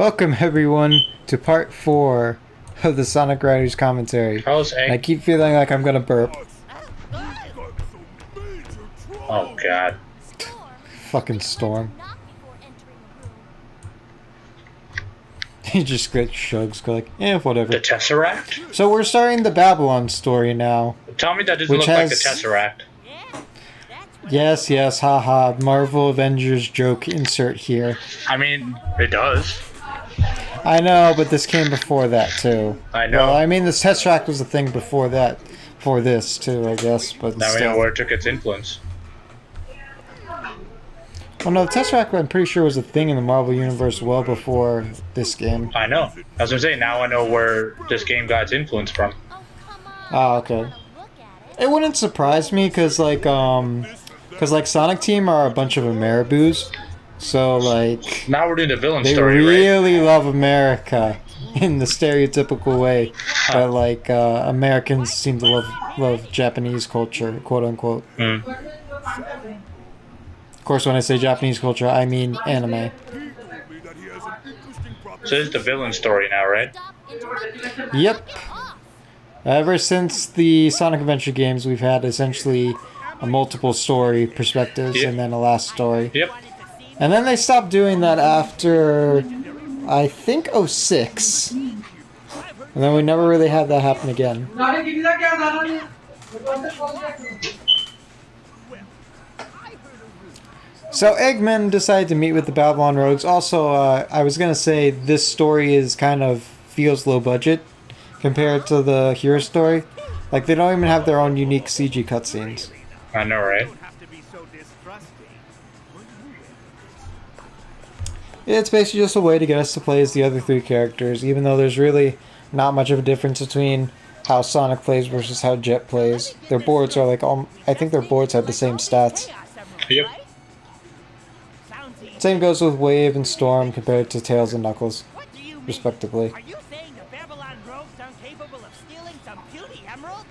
Welcome everyone to part 4 of the Sonic Riders commentary. How's Egg? I keep feeling like I'm gonna burp. Oh god. Fucking Storm. He just gets shrugs, go like, whatever. The Tesseract? So we're starting the Bablyon story now. Tell me that doesn't look like the Tesseract. Yes, haha. Marvel Avengers joke insert here. I mean, it does. I know, but this came before that too. I know. Well, I mean, the Tesseract was a thing before that, for this too, I guess. But now we know where it took its influence. Well, no, the Tesseract I'm pretty sure was a thing in the Marvel Universe well before this game. I know. As I'm saying, now I know where this game got its influence from. Oh, okay. It wouldn't surprise me, cause like Sonic Team are a bunch of Ameriboos, so like now we're doing the villain they story, really love America in the stereotypical way, but like Americans seem to love Japanese culture, quote unquote. Mm. Of course, when I say Japanese culture, I mean anime. So this is the villain story now, right? Yep. Ever since the Sonic Adventure games, we've had essentially a multiple story perspectives and then a last story. Yep. And then they stopped doing that after, I think, 06. And then we never really had that happen again. So Eggman decided to meet with the Bablyon Rogues. Also, I was going to say this story is kind of feels low budget compared to the Hero story. Like, they don't even have their own unique CG cutscenes. I know, right? It's basically just a way to get us to play as the other three characters, even though there's really not much of a difference between how Sonic plays versus how Jet plays. Their boards are like, I think their boards have the same stats. Yep. Same goes with Wave and Storm compared to Tails and Knuckles, respectively. Are you saying the Bablyon Rogues aren't capable of stealing some beauty emeralds?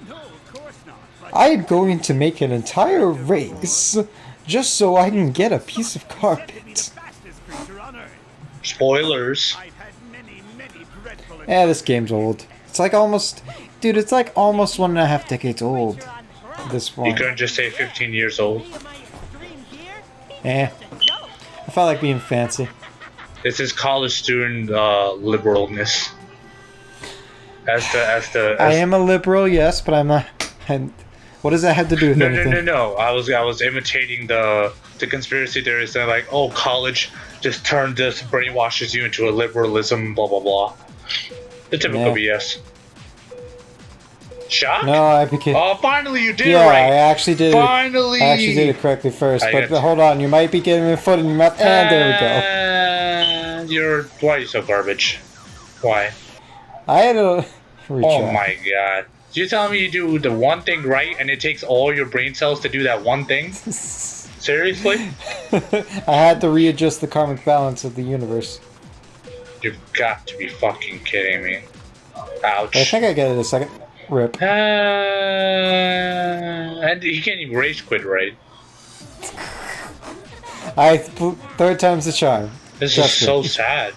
No, of course not. But I am going to make an entire race just so I can get a piece of carpet. Spoilers. Yeah, this game's old. It's like almost... Dude, it's like almost 1.5 decades old. This one. You couldn't just say 15 years old. Eh. I felt like being fancy. This is college student liberalness. I am a liberal, yes, but I'm not... what does that have to do with anything? No. I was imitating the conspiracy theorists that like, oh, college just turned this, brainwashes you into a liberalism, blah blah blah. The typical BS. Shock? No, I became... Oh, finally you did it yeah, right. I actually did finally. I actually did it correctly first, but hold on, you might be getting your foot in your mouth, and there we go. Why are you so garbage? Why? I had a... Oh my god. You're telling me you do the one thing right and it takes all your brain cells to do that one thing? Seriously? I had to readjust the karmic balance of the universe. You've got to be fucking kidding me. Ouch. I think I get it a second. Rip. And you can't even rage quit, right? Third time's the charm. This is so sad.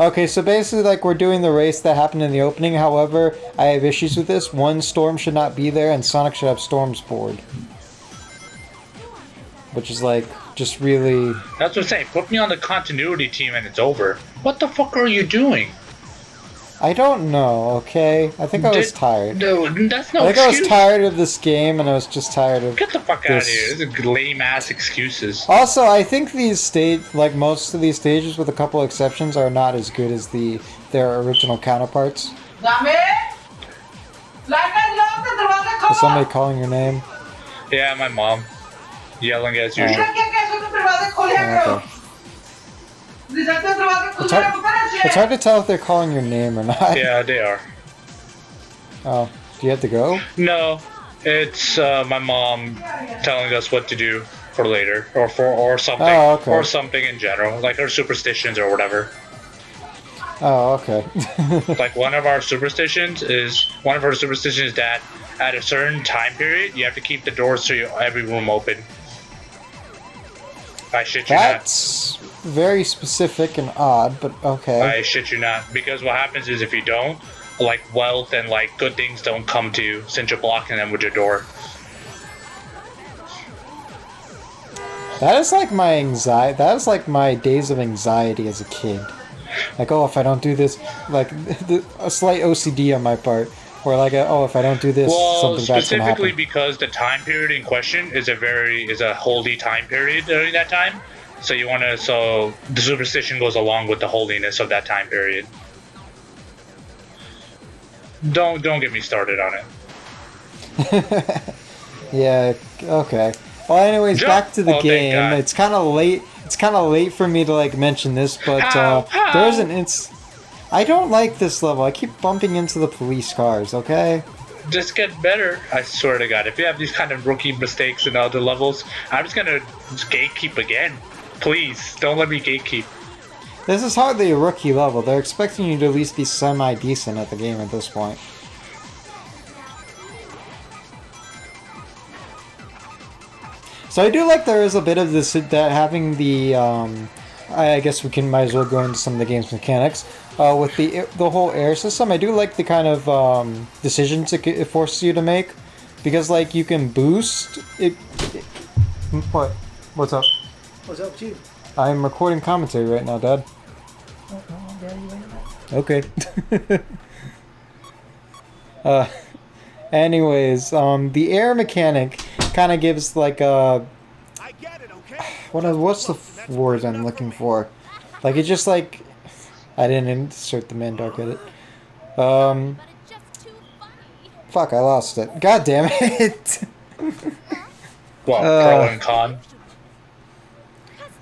Okay, so basically, like, we're doing the race that happened in the opening. However, I have issues with this. One, Storm should not be there, and Sonic should have Storm's board. Which is, like, just really... That's what I'm saying. Put me on the continuity team and it's over. What the fuck are you doing? I don't know, okay? I think I was tired. No, that's no I think excuse. I was tired of this game, and I was just tired of... Get the fuck out of here. This is lame-ass excuses. Also, I think these like most of these stages, with a couple exceptions, are not as good as their original counterparts. Is somebody calling your name? Yeah, my mom. Yelling as usual. Okay. It's hard to tell if they're calling your name or not. Yeah, they are. Oh, do you have to go? No, it's my mom telling us what to do for later, or something, or something in general, like her superstitions or whatever. Oh, okay. Like one of her superstitions is that at a certain time period you have to keep the doors to every room open. I shit you not. very specific and odd, but okay. I shit you not. Because what happens is if you don't, like wealth and like good things don't come to you since you're blocking them with your door. That is like my anxiety. That is like my days of anxiety as a kid. Like, oh, if I don't do this, like a slight OCD on my part, where like, oh, if I don't do this, Well, something bad's gonna specifically happen. because the time period in question is a holy time period during that time. So so the superstition goes along with the holiness of that time period. Don't get me started on it. Yeah. Okay. Well, anyways, Jump! back to the Oh, thank game. God. It's kind of late. It's kind of late for me to like mention this, but How? there's an I don't like this level. I keep bumping into the police cars. Okay. Just get better. I swear to God, if you have these kind of rookie mistakes in other levels, I'm just gonna gatekeep again. Please, don't let me gatekeep. This is hardly a rookie level. They're expecting you to at least be semi-decent at the game at this point. So I do like there is a bit of this, that having the, I guess we might as well go into some of the game's mechanics. With the whole air system, I do like the kind of decisions it forces you to make. Because, like, you can boost what? What's up? What's up, Chief? I'm recording commentary right now, Dad. Oh, no, Daddy, wait a minute. Okay. Anyways, the air mechanic kind of gives like a I get it, okay? what's the word I'm looking for? Like it just like I didn't insert the Mandark edit. But it's just too funny. Fuck, I lost it. God damn it. Well, pro and con.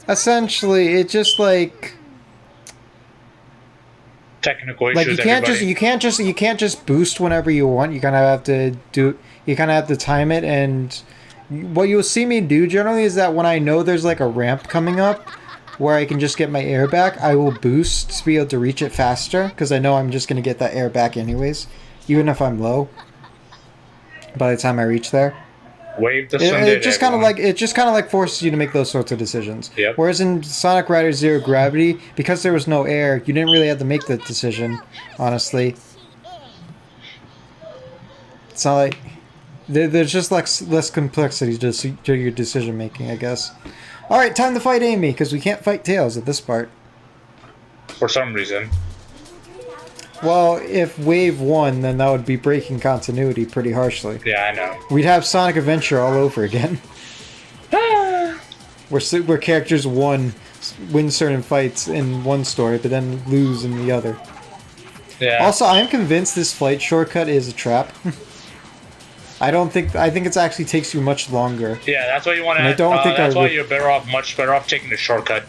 Essentially, it just like Technical issues. you can't just boost whenever you want. You kind of have to time it, and what you'll see me do generally is that when I know there's like a ramp coming up where I can just get my air back, I will boost to be able to reach it faster because I know I'm just gonna get that air back anyways, even if I'm low. By the time I reach there. Wave the It Sunday. just kind of like forces you to make those sorts of decisions. Yep. Whereas in Sonic Rider Zero Gravity, because there was no air, you didn't really have to make that decision. Honestly, it's not like there's just like less complexity to your decision making, I guess. All right, time to fight Amy because we can't fight Tails at this part. For some reason. Well, if Wave won, then that would be breaking continuity pretty harshly. Yeah, I know. We'd have Sonic Adventure all over again. where characters win certain fights in one story, but then lose in the other. Yeah. Also, I'm convinced this flight shortcut is a trap. I think it actually takes you much longer. Yeah, that's why you want to. I don't think that's I why would- you're much better off taking the shortcut.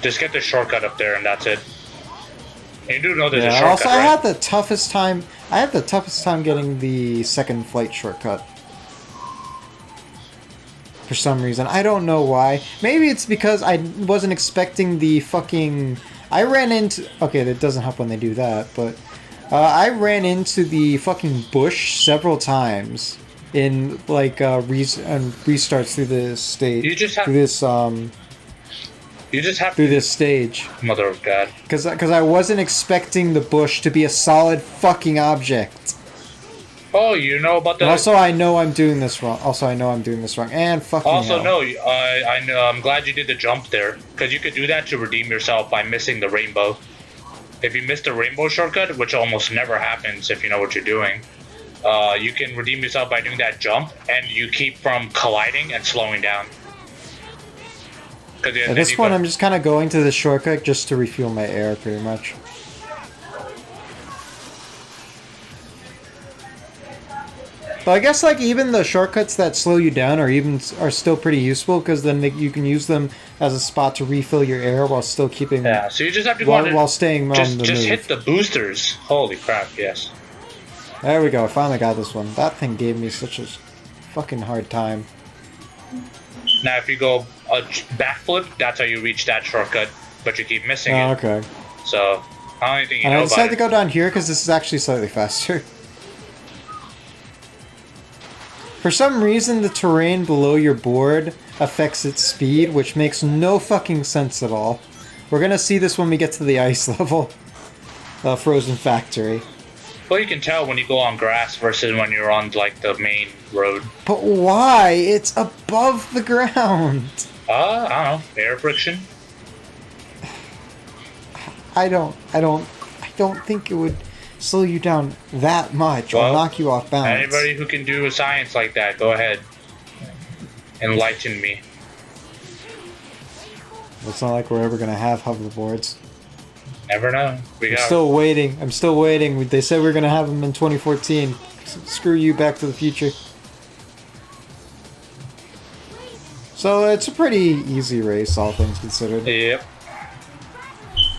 Just get the shortcut up there, and that's it. You do know there's a Yeah. shortcut, Also, right? I had the toughest time getting the second flight shortcut. For some reason, I don't know why. Maybe it's because I wasn't expecting the fucking. I ran into. Okay, that doesn't help when they do that, but I ran into the fucking bush several times in like restarts through this stage. You just have- through this You just have through to. this stage. Mother of God. Because I wasn't expecting the bush to be a solid fucking object. Oh, you know about the. And also, I know I'm doing this wrong. And fucking Also, hell. no. I know. I'm glad you did the jump there, because you could do that to redeem yourself by missing the rainbow. If you miss the rainbow shortcut, which almost never happens if you know what you're doing, you can redeem yourself by doing that jump, and you keep from colliding and slowing down. At this point, I'm just kind of going to the shortcut just to refuel my air, pretty much. But I guess like even the shortcuts that slow you down are still pretty useful because then you can use them as a spot to refill your air while still keeping Yeah, so you just have to go while staying on the just move. hit the boosters. Holy crap! Yes. There we go. I finally got this one. That thing gave me such a fucking hard time. Now, if you go a backflip, that's how you reach that shortcut, but you keep missing Oh, it. okay. So, I don't think you And I know decided about to it. go down here because this is actually slightly faster. For some reason, the terrain below your board affects its speed, which makes no fucking sense at all. We're gonna see this when we get to the ice level. Frozen Factory. Well, you can tell when you go on grass versus when you're on like the main road. But why? It's above the ground. I don't know. Air friction. I don't think it would slow you down that much or Well, knock you off balance. Anybody who can do science like that, go ahead. Enlighten me. It's not like we're ever gonna have hoverboards. Never know. I'm still waiting. They said we were gonna have them in 2014. Screw you, Back to the Future. So it's a pretty easy race, all things considered. Yep.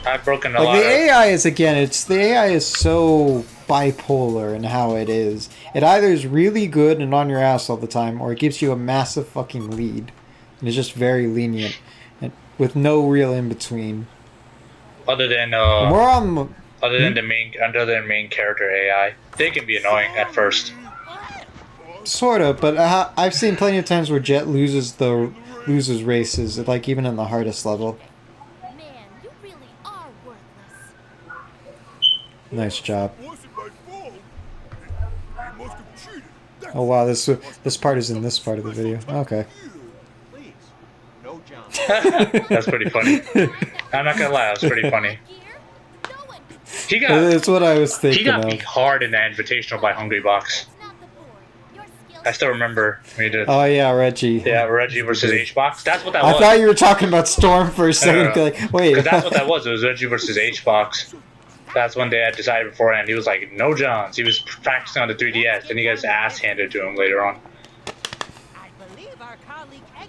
I've broken a Like lot. the AI is the AI is so bipolar in how it is. It either is really good and on your ass all the time, or it gives you a massive fucking lead, and it's just very lenient, and with no real in between. Other than We're on. other than the main character AI, they can be annoying at first. Sort of, but I've seen plenty of times where Jet loses races, like even in the hardest level. Man, you really are worthless. Nice job. Oh wow, this part is in this part of the video. Okay. That's pretty funny. I'm not gonna lie, that's pretty funny. No one He That's what I was he thinking got of. beat hard in that invitational by Hungry Box. not the board. Your skills I still remember when you did. Oh yeah, Reggie. Yeah, Reggie versus H Box. That's what that I was. thought you were talking about Storm for a second. No. Like, wait. Because that's what that was. It was Reggie versus H Box. That's when they had decided beforehand. He was like, no Johns. He was practicing on the 3DS, and he got his ass handed to him later on. I believe our colleague Eggman.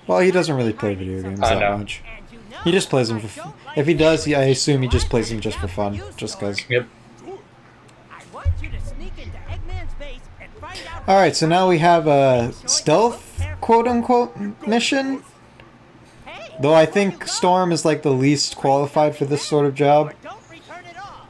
Well, he doesn't really play video games I that know. much. And you know He just plays them I for. don't like If he does, I Eggman. assume he just plays them just for fun, just cause. Yep. I want you to sneak into Eggman's base and find out. All right, so now we have a stealth, quote unquote, mission. Hey, Though I think Storm is like the least qualified for this sort of job. or don't return it all.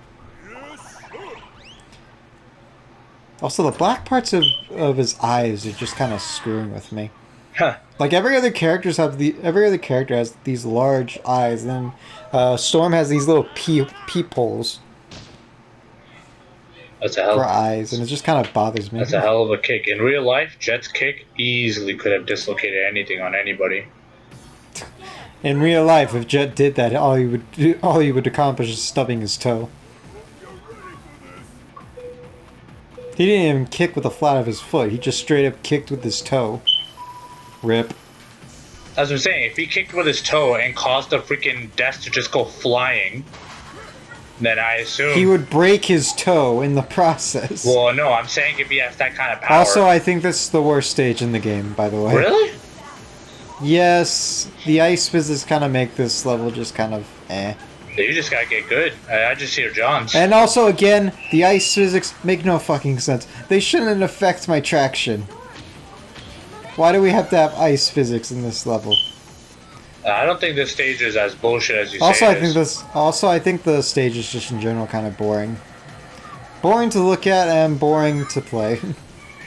Also, the black parts of his eyes are just kind of screwing with me. Huh. Like every other character has these large eyes, and Storm has these little peepholes That's a hell. for eyes, and it just kind of bothers me. That's a hell of a kick. In real life, Jet's kick easily could have dislocated anything on anybody. In real life, if Jet did that, all he would accomplish is stubbing his toe. He didn't even kick with the flat of his foot. He just straight up kicked with his toe. Rip. As I'm saying, if he kicked with his toe and caused the freaking desk to just go flying, then I assume He would break his toe in the process. Well, no, I'm saying if he has that kind of power. Also, I think this is the worst stage in the game, by the way. Really? Yes, the ice physics kind of make this level just kind of eh. You just gotta get good. I just hear John's. And also, again, the ice physics make no fucking sense. They shouldn't affect my traction. Why do we have to have ice physics in this level? I don't think this stage is as bullshit as you Also, say I it think is. this. Also, I think the stage is just in general kind of boring. Boring to look at and boring to play.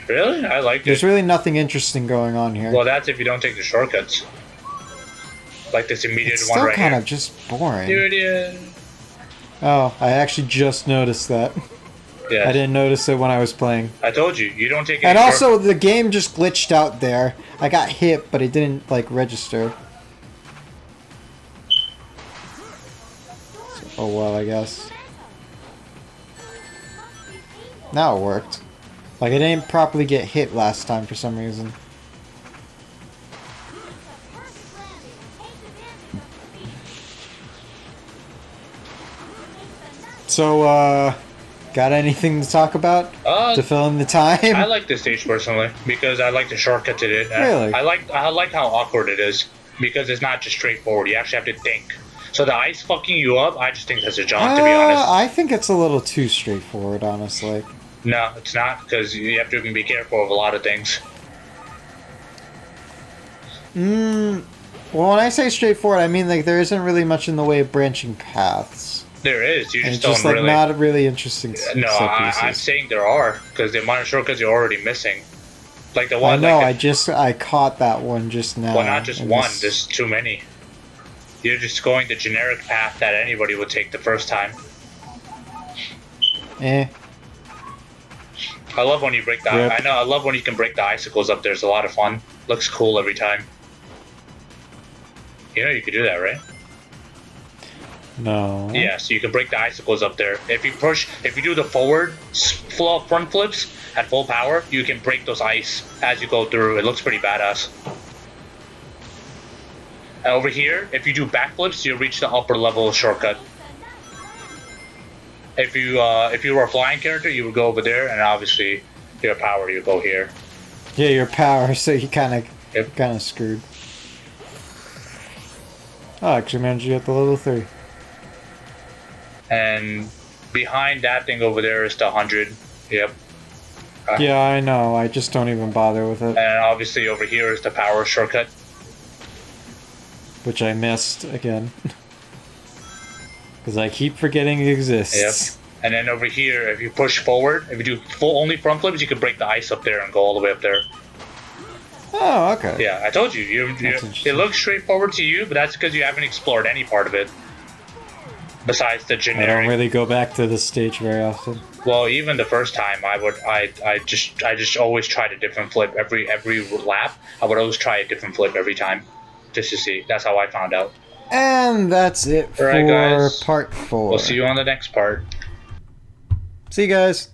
Really? I liked There's it. really nothing interesting going on here. Well, that's if you don't take the shortcuts. Like this immediate It's one still right kind here. of just boring. Dude, yeah. Oh, I actually just noticed that. Yeah. I didn't notice it when I was playing. I told you, you don't take any And short- also, the game just glitched out there. I got hit, but it didn't, like, register. So, oh well, I guess. Now it worked. Like, I didn't properly get hit last time for some reason. So, got anything to talk about to fill in the time? I like this stage personally because I like the shortcut to it. Really? I like how awkward it is because it's not just straightforward. You actually have to think. So the ice fucking you up, I just think that's a jaunt, to be honest. I think it's a little too straightforward, honestly. No, it's not because you have to be careful of a lot of things. Well, when I say straightforward, I mean like there isn't really much in the way of branching paths. There is. You And just it's don't just like really. not really interesting No, set I'm pieces. saying there are because the amount of shortcuts you're already missing. Like the I one. know. Like I caught that one just now. well, not just in one. this- There's too many. You're just going the generic path that anybody would take the first time. Eh. I love when you break the. Yep. I know. I love when you can break the icicles up there. It's a lot of fun. Looks cool every time. You know you could do that, right? No. Yeah. So you can break the icicles up there. If you do the forward front flips at full power, you can break those ice as you go through. It looks pretty badass. And over here, if you do backflips, you'll reach the upper level shortcut. If you were a flying character, you would go over there, and obviously, your power, you go here. Yeah, your power, so you kind Yep. of screwed. Oh, I actually managed to get the level 3. And behind that thing over there is the 100. Yep. Yeah, I know. I just don't even bother with it, And obviously over here is the power shortcut. which I missed again. Because I keep forgetting it exists. Yep. And then over here, if you push forward, if you do only front flips, you can break the ice up there and go all the way up there. Oh, okay. Yeah, I told you. That's It interesting. looks straightforward to you, but that's because you haven't explored any part of it. Besides the I don't generic. really go back to this stage very often. Well, even the first time, I just always tried a different flip every lap. I would always try a different flip every time, just to see. That's how I found out. And that's it for Alright, guys. part 4. We'll see you on the next part. See you guys.